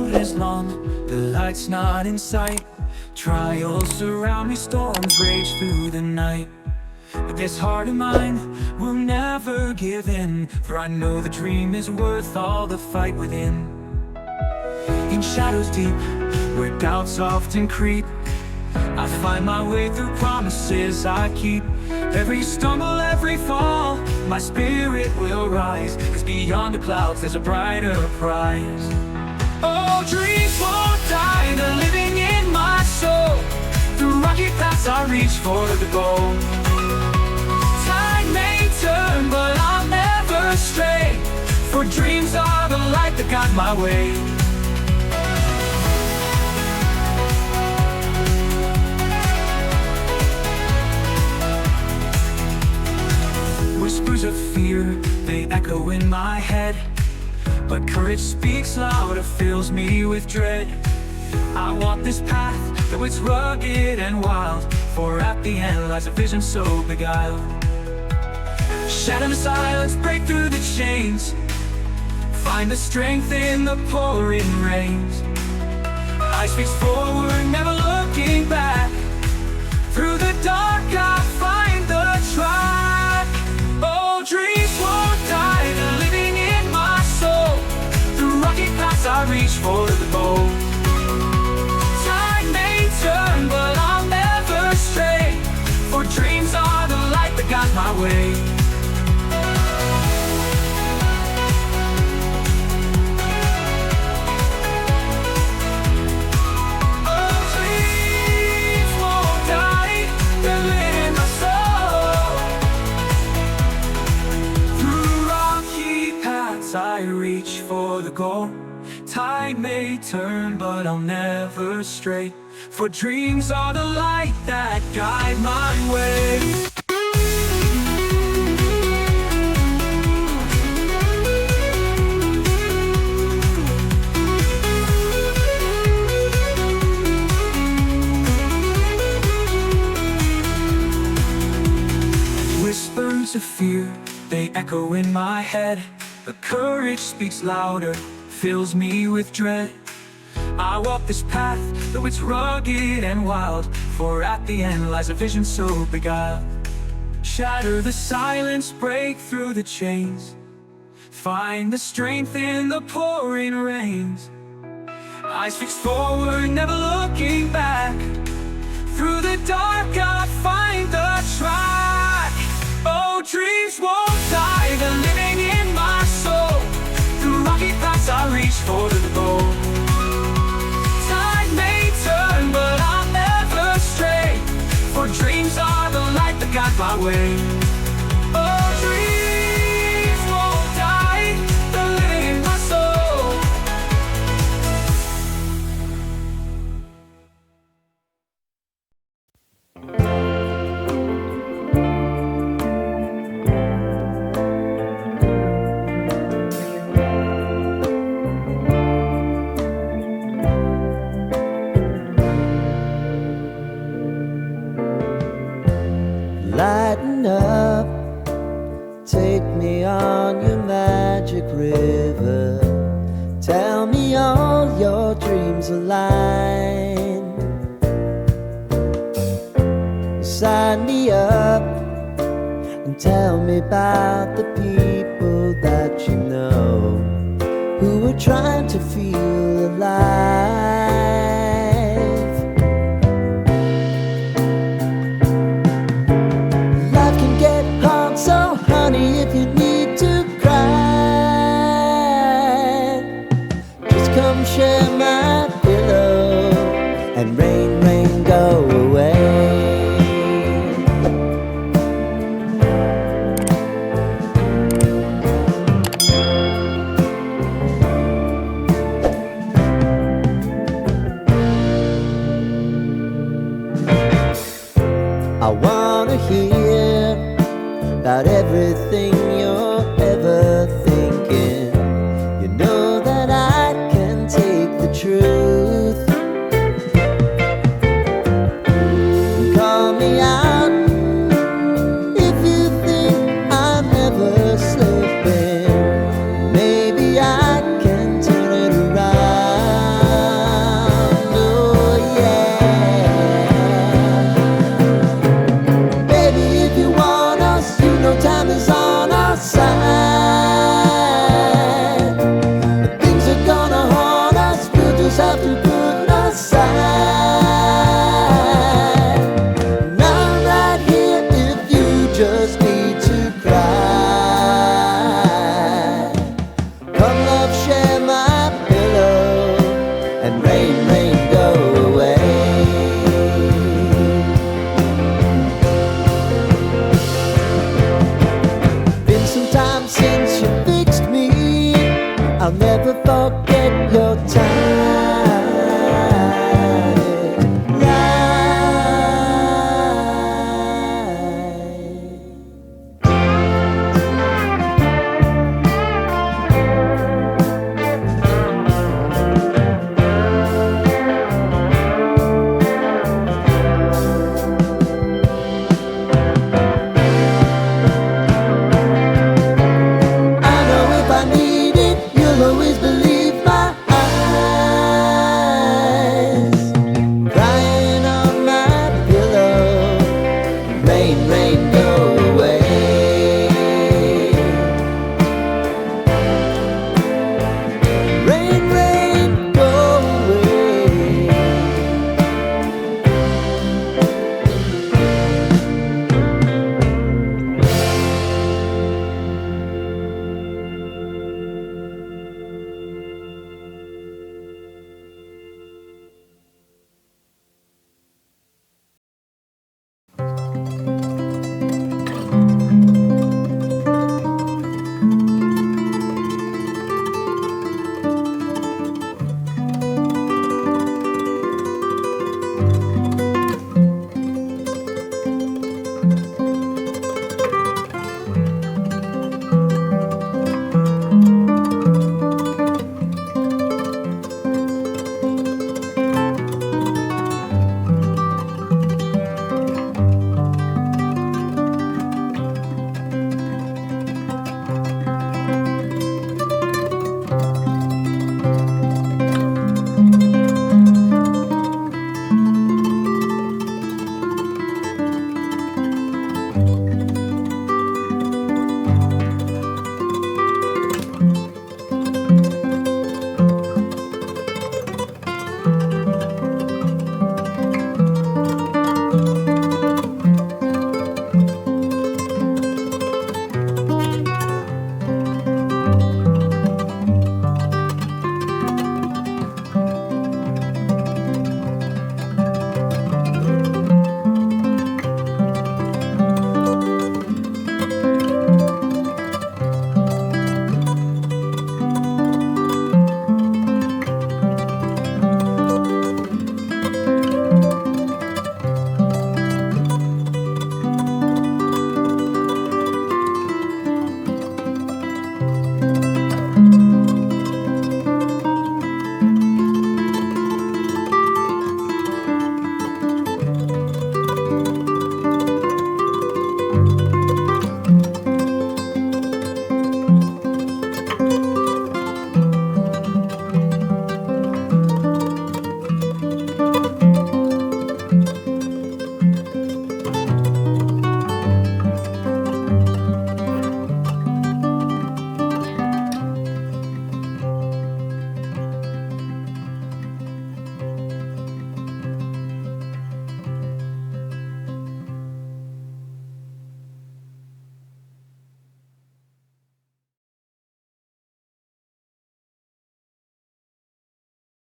road is long, the light's not in sight. Trials surround me, storms rage through the night. But this heart of mine will never give in, for I know the dream is worth all the fight within. In shadows deep, where doubts often creep, I find my way through promises I keep. Every stumble, every fall, my spirit will rise, 'cause beyond the clouds there's a brighter prize. Oh, dreams won't die, they're living in my soul. Through rocky paths I reach for the goal. Tide may turn, but I'll never stray, for dreams are the light that guide my way. Whispers of fear, they echo in my head, but courage speaks louder, fills me with dread. I walk this path, though it's rugged and wild, for at the end lies a vision so beguiled. Shatter the silence, break through the chains, find the strength in the pouring rains. I speak forward, never looking back. Through the dark I find the track. Oh, dreams won't die, they're living in my soul. Through rocky paths I reach for the goal. Tide may turn, but I'll never stray, for dreams are the light that guides my way. I reach for the goal. Tide may turn, but I'll never stray, for dreams are the light that guide my way. Whispers of fear, they echo in my head, but courage speaks louder, fills me with dread. I walk this path, though it's rugged and wild, for at the end lies a vision so beguiled. Shatter the silence, break through the chains, find the strength in the pouring rains. Eyes fixed forward, never looking back. Through the dark I find the track. Oh, dreams won't die, they're living in my soul. Through rocky paths I reach for the goal. Tide may turn, but I'll never stray, for dreams are the light that guide my way. Oh, dreams won't die, they're living in my soul. Lighten up, take me on your magic river. Tell me all your dreams align. Sign me up and tell me about the people that you know, who are trying to feel alive. So honey, if you need to cry, just come share my pillow, and rain, rain, go away. I wanna hear about everything you're ever thinking. You know that I can take the truth. Call me out if you think I'm ever slipping. Maybe I can turn it around. rain, rain.